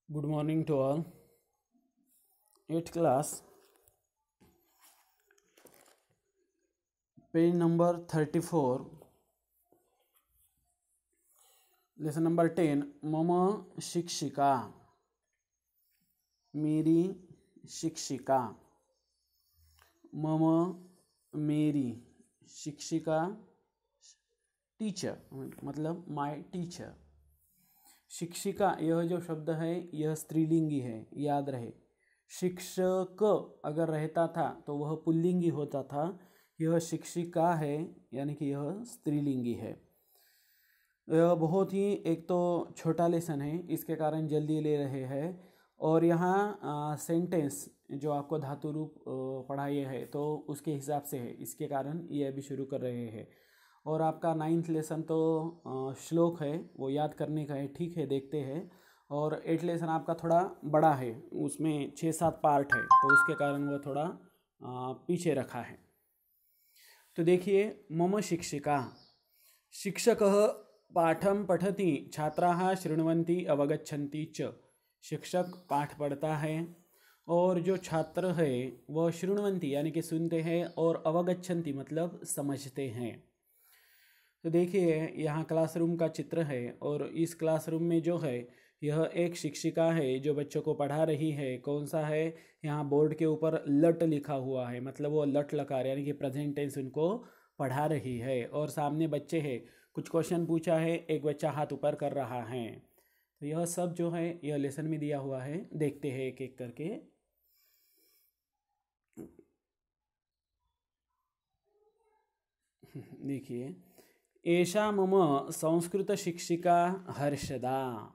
Good morning to all. 8th class, page number 34, lesson number 10. मम शिक्षिका, मेरी शिक्षिका. मम, मेरी शिक्षिका, टीचर मतलब माय टीचर. शिक्षिका यह जो शब्द है यह स्त्रीलिंगी है, याद रहे. शिक्षक अगर रहता था तो वह पुल्लिंगी होता था. यह शिक्षिका है यानी कि यह स्त्रीलिंगी है. यह बहुत ही एक तो छोटा लेसन है, इसके कारण जल्दी ले रहे हैं. और यहाँ सेंटेंस जो आपको धातु रूप पढ़ाई है तो उसके हिसाब से है, इसके कारण ये अभी शुरू कर रहे हैं. और आपका 9th लेसन तो श्लोक है वो याद करने का है, ठीक है, देखते हैं. और 8th लेसन आपका थोड़ा बड़ा है, उसमें 6-7 पार्ट है, तो उसके कारण वह थोड़ा पीछे रखा है. तो देखिए, मम शिक्षिका. शिक्षकः पाठं पठति, छात्राः शृण्वन्ति अवगच्छन्ति च. शिक्षक पाठ पढ़ता है और जो छात्र है वह शृण्वन्ति यानी कि सुनते हैं और अवगच्छन्ति मतलब समझते हैं. तो देखिए यहाँ क्लासरूम का चित्र है और इस क्लासरूम में जो है यह एक शिक्षिका है जो बच्चों को पढ़ा रही है. कौन सा है, यहाँ बोर्ड के ऊपर लट लिखा हुआ है, मतलब वो लट लकार यानी कि प्रेजेंट टेंस उनको पढ़ा रही है. और सामने बच्चे हैं, कुछ क्वेश्चन पूछा है, एक बच्चा हाथ ऊपर कर रहा है. तो यह सब जो है यह लेसन में दिया हुआ है, देखते हैं एक एक करके. देखिए, एषा मम संस्कृत शिक्षिका हर्षदा.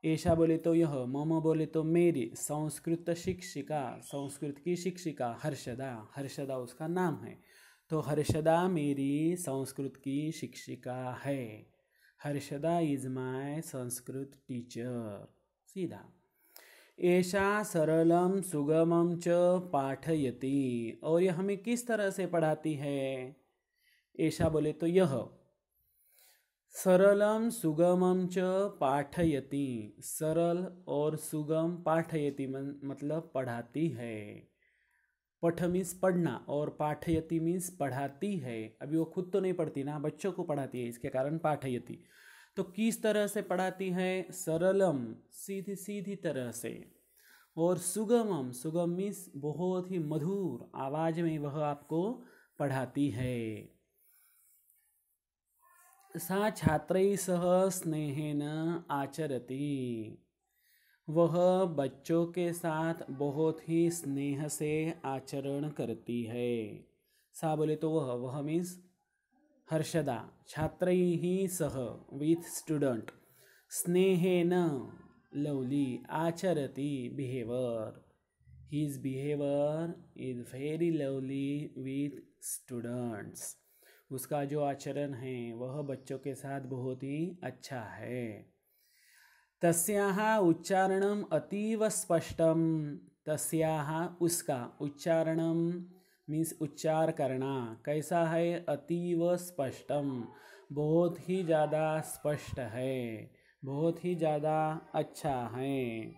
ऐशा बोले तो यह, मम बोले तो मेरी, संस्कृत शिक्षिका संस्कृत की शिक्षिका हर्षदा, हर्षदा उसका नाम है. तो हर्षदा मेरी संस्कृत की शिक्षिका है. Harshada is my Sanskrit teacher. सीधा. ऐशा सरलम सुगमम च पाठयति. और यह हमें किस तरह से पढ़ाती है. ऐशा बोले तो यह, सरलम सुगमम च पाठयति. सरल और सुगम, पाठयति मतलब पढ़ाती है. पठ मीन्स पढ़ना और पाठयति मीन्स पढ़ाती है. अभी वो खुद तो नहीं पढ़ती ना, बच्चों को पढ़ाती है, इसके कारण पाठयति. तो किस तरह से पढ़ाती है. सरलम सीधी सीधी तरह से, और सुगमम, सुगम मीन्स बहुत ही मधुर आवाज में वह आपको पढ़ाती है. सा छात्रैः सह स्नेहेन आचरति. वह बच्चों के साथ बहुत ही स्नेह से आचरण करती है. सा बोले तो वह मीन्स हर्षदा. छात्रैः सह विथ स्टूडेंट, स्नेहेन लवली, आचरति behaviour, his behaviour is very lovely with students. उसका जो आचरण है वह बच्चों के साथ बहुत ही अच्छा है. तस्याः उच्चारणम अतीव स्पष्टम. तस्याः उसका, उच्चारणम मीन्स उच्चार करना, कैसा है. अतीव स्पष्टम बहुत ही ज़्यादा स्पष्ट है, बहुत ही ज़्यादा अच्छा है.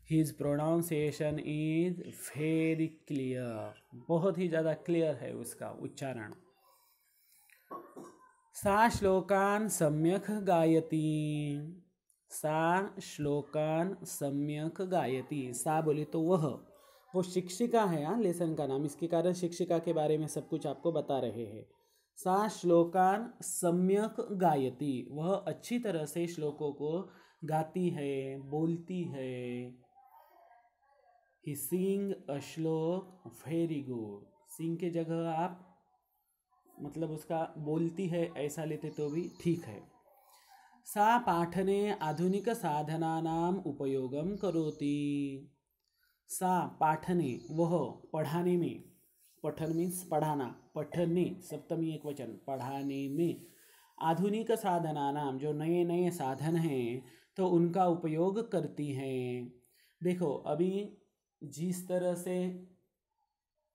His pronunciation is very clear. बहुत ही ज़्यादा क्लियर है उसका उच्चारण. सा श्लोकान सम्यक गायति. सा श्लोकान सम्यक गायति. सा बोले तो वो शिक्षिका है. यहाँ लेसन का नाम, इसके कारण शिक्षिका के बारे में सब कुछ आपको बता रहे हैं. सा श्लोकान सम्यक गायति. वह अच्छी तरह से श्लोकों को गाती है, बोलती है. ही सिंग अ श्लोक वेरी गुड. सिंग के जगह आप मतलब उसका बोलती है ऐसा लेते तो भी ठीक है. सा पाठने आधुनिक साधनानाम उपयोगम करोति. सा पाठने वह पढ़ाने में, पठन मीन्स पढ़ाना, पठने सप्तमी एक वचन, पढ़ाने में, आधुनिक साधनानाम जो नए नए साधन हैं तो उनका उपयोग करती हैं. देखो अभी जिस तरह से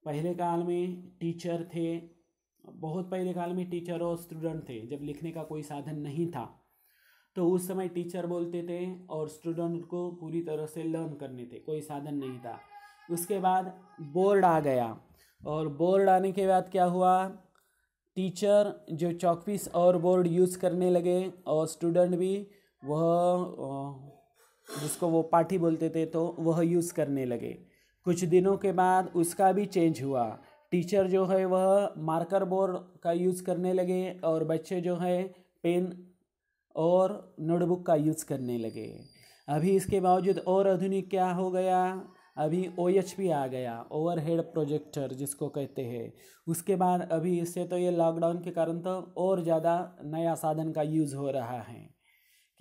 पहले काल में टीचर थे, बहुत पहले काल में टीचर और स्टूडेंट थे जब लिखने का कोई साधन नहीं था, तो उस समय टीचर बोलते थे और स्टूडेंट को पूरी तरह से लर्न करने थे, कोई साधन नहीं था। उसके बाद बोर्ड आ गया, और बोर्ड आने के बाद क्या हुआ, टीचर जो चॉकपीस और बोर्ड यूज़ करने लगे, और स्टूडेंट भी वह जिसको वो पाठी बोलते थे तो वह यूज़ करने लगे। कुछ दिनों के बाद उसका भी चेंज हुआ, टीचर जो है वह मार्कर बोर्ड का यूज़ करने लगे और बच्चे जो है पेन और नोटबुक का यूज़ करने लगे। अभी इसके बावजूद और आधुनिक क्या हो गया, अभी OHP आ गया, ओवरहेड प्रोजेक्टर जिसको कहते हैं। उसके बाद अभी इससे तो ये लॉकडाउन के कारण तो और ज़्यादा नया साधन का यूज़ हो रहा है,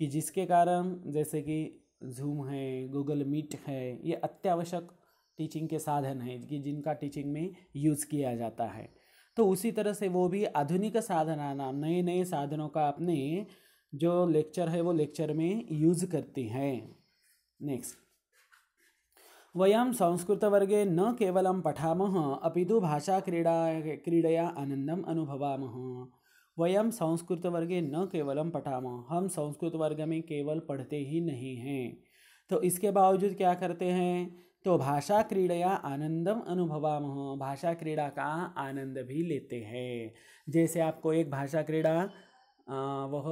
कि जिसके कारण जैसे कि जूम है, गूगल मीट है, ये अत्यावश्यक टीचिंग के साधन हैं कि जिनका टीचिंग में यूज़ किया जाता है। तो उसी तरह से वो भी आधुनिक साधन आना, नए नए साधनों का अपने जो लेक्चर है वो लेक्चर में यूज़ करते हैं। नेक्स्ट, वयं संस्कृतवर्गे न केवलं पठामः अपितु क्रीडया आनंदम अनुभवामः। वयं संस्कृतवर्गे न केवलं पठामः, हम संस्कृत वर्ग में केवल पढ़ते ही नहीं हैं, तो इसके बावजूद क्या करते हैं, तो भाषा क्रीडया आनंदम अनुभवामः, भाषा क्रीड़ा का आनंद भी लेते हैं। जैसे आपको एक भाषा क्रीड़ा वह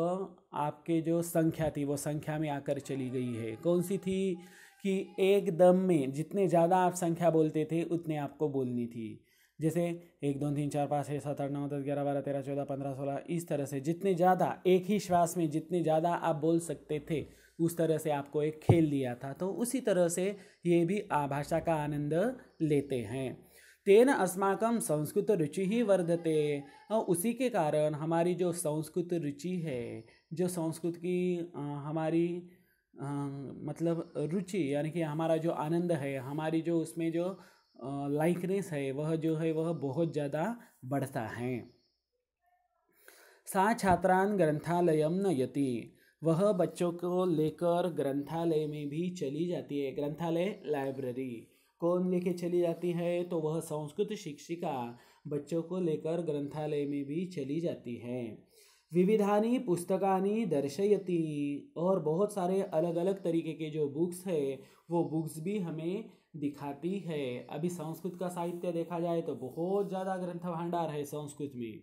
आपके जो संख्या थी वो संख्या में आकर चली गई है। कौन सी थी, कि एक दम में जितने ज़्यादा आप संख्या बोलते थे उतने आपको बोलनी थी। जैसे 1 2 3 4 5 6 7 8 9 10 11 12 13 14 15 16, इस तरह से जितने ज़्यादा एक ही श्वास में जितने ज़्यादा आप बोल सकते थे उस तरह से आपको एक खेल दिया था। तो उसी तरह से ये भी भाषा का आनंद लेते हैं। तेन अस्माकं संस्कृत रुचि ही वर्धते, और उसी के कारण हमारी जो संस्कृत रुचि है, जो संस्कृत की हमारी मतलब रुचि, यानी कि हमारा जो आनंद है, हमारी जो उसमें जो लाइकनेस है, वह जो है वह बहुत ज़्यादा बढ़ता है। सा छात्रान ग्रंथालयम नयति, वह बच्चों को लेकर ग्रंथालय में भी चली जाती है। ग्रंथालय लाइब्रेरी कौन लेके चली जाती है, तो वह संस्कृत शिक्षिका बच्चों को लेकर ग्रंथालय में भी चली जाती है। विविधानि पुस्तकानि दर्शयति, और बहुत सारे अलग अलग तरीके के जो बुक्स है वो बुक्स भी हमें दिखाती है। अभी संस्कृत का साहित्य देखा जाए तो बहुत ज़्यादा ग्रंथ भांडार है संस्कृत में,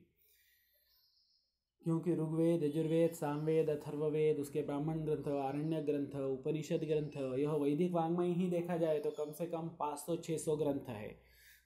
क्योंकि ऋग्वेद, यजुर्वेद, सामवेद, अथर्ववेद, उसके ब्राह्मण ग्रंथ, आरण्य ग्रंथ, उपनिषद ग्रंथ, यह वैदिक वाङ्मय ही देखा जाए तो कम से कम 500-600 ग्रंथ है।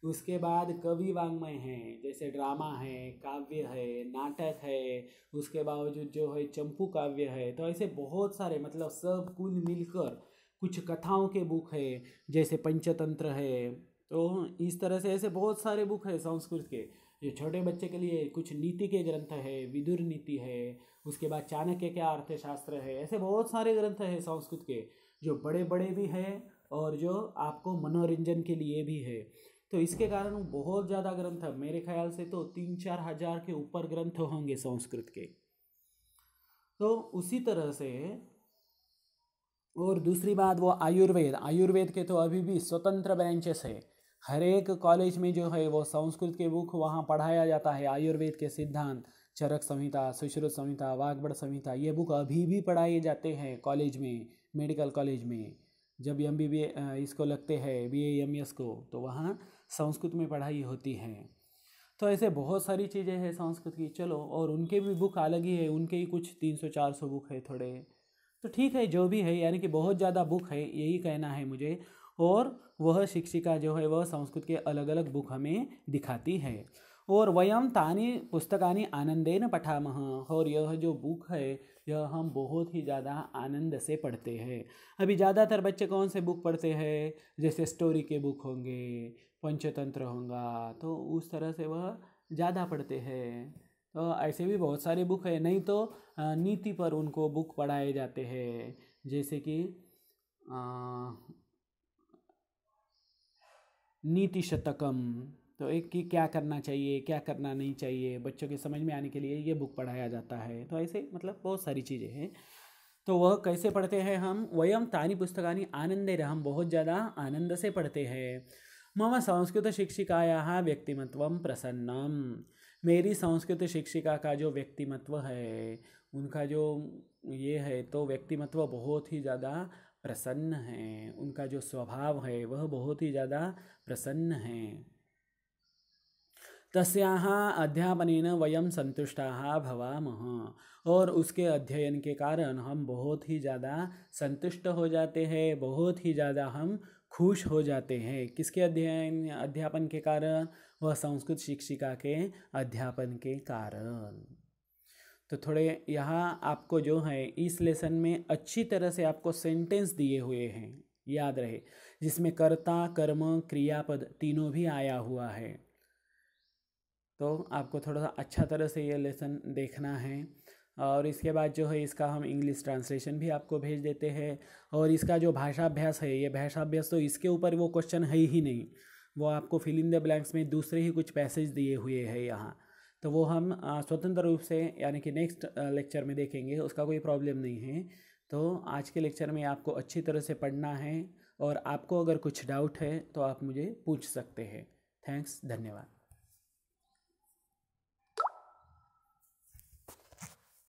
उसके बाद कवि वाङ्मय हैं, जैसे ड्रामा है, काव्य है, नाटक है, उसके बावजूद जो है चंपू काव्य है। तो ऐसे बहुत सारे, मतलब सब कुल मिलकर कुछ कथाओं के बुक है, जैसे पंचतंत्र है। तो इस तरह से ऐसे बहुत सारे बुक है संस्कृत के। जो छोटे बच्चे के लिए कुछ नीति के ग्रंथ है, विदुर नीति है, उसके बाद चाणक्य के अर्थशास्त्र है। ऐसे बहुत सारे ग्रंथ है संस्कृत के, जो बड़े बड़े भी हैं और जो आपको मनोरंजन के लिए भी है। तो इसके कारण बहुत ज़्यादा ग्रंथ, मेरे ख्याल से तो 3-4 हज़ार के ऊपर ग्रंथ होंगे संस्कृत के। तो उसी तरह से, और दूसरी बात वो आयुर्वेद के तो अभी भी स्वतंत्र ब्रांचेस है। हर एक कॉलेज में जो है वो संस्कृत के बुक वहाँ पढ़ाया जाता है। आयुर्वेद के सिद्धांत, चरक संहिता, सुश्रुत संहिता, वाग्भट संहिता, ये बुक अभी भी पढ़ाए जाते हैं कॉलेज में, मेडिकल कॉलेज में। जब MBBS इसको लगते हैं, BA MS को, तो वहाँ संस्कृत में पढ़ाई होती है। तो ऐसे बहुत सारी चीज़ें हैं संस्कृत की। चलो, और उनके भी बुक अलग ही है, उनके ही कुछ 300-400 बुक है थोड़े। तो ठीक है, जो भी है, यानी कि बहुत ज़्यादा बुक है, यही कहना है मुझे। और वह शिक्षिका जो है वह संस्कृत के अलग अलग बुक हमें दिखाती है। और वयम तानि पुस्तकानि आनंदेन पठामः, और यह जो बुक है यह हम बहुत ही ज़्यादा आनंद से पढ़ते हैं। अभी ज़्यादातर बच्चे कौन से बुक पढ़ते हैं, जैसे स्टोरी के बुक होंगे, पंचतंत्र होगा, तो उस तरह से वह ज़्यादा पढ़ते हैं। तो ऐसे भी बहुत सारे बुक है। नहीं तो नीति पर उनको बुक पढ़ाए जाते हैं, जैसे कि नीति शतकम। तो एक कि क्या करना चाहिए, क्या करना नहीं चाहिए, बच्चों के समझ में आने के लिए ये बुक पढ़ाया जाता है। तो ऐसे मतलब बहुत सारी चीज़ें हैं। तो वह कैसे पढ़ते हैं हम, वयम तानि पुस्तकानि आनंदेन, हम बहुत ज़्यादा आनंद से पढ़ते हैं। मम संस्कृत शिक्षिकायाः व्यक्तिमत्वं प्रसन्नम, मेरी संस्कृत शिक्षिका का जो व्यक्तिमत्व है उनका जो ये है तो व्यक्तिमत्व बहुत ही ज़्यादा प्रसन्न है, उनका जो स्वभाव है वह बहुत ही ज़्यादा प्रसन्न है। तस्याः अध्यापनेन वयं संतुष्टाः भवामः, और उसके अध्ययन के कारण हम बहुत ही ज़्यादा संतुष्ट हो जाते हैं, बहुत ही ज़्यादा हम खुश हो जाते हैं। किसके अध्यापन के कारण? वह संस्कृत शिक्षिका के अध्यापन के कारण। तो थोड़े यहाँ आपको जो है इस लेसन में अच्छी तरह से आपको सेंटेंस दिए हुए हैं, याद रहे, जिसमें कर्ता, कर्म, क्रियापद तीनों भी आया हुआ है। तो आपको थोड़ा सा अच्छा तरह से ये लेसन देखना है, और इसके बाद जो है इसका हम इंग्लिश ट्रांसलेशन भी आपको भेज देते हैं। और इसका जो भाषाभ्यास है, ये भाषाभ्यास तो इसके ऊपर वो क्वेश्चन है ही नहीं, वो आपको फिल इन द ब्लैंक्स में दूसरे ही कुछ पैसेज दिए हुए हैं यहाँ, तो वो हम स्वतंत्र रूप से यानी कि नेक्स्ट लेक्चर में देखेंगे, उसका कोई प्रॉब्लम नहीं है। तो आज के लेक्चर में आपको अच्छी तरह से पढ़ना है, और आपको अगर कुछ डाउट है तो आप मुझे पूछ सकते हैं। थैंक्स, धन्यवाद।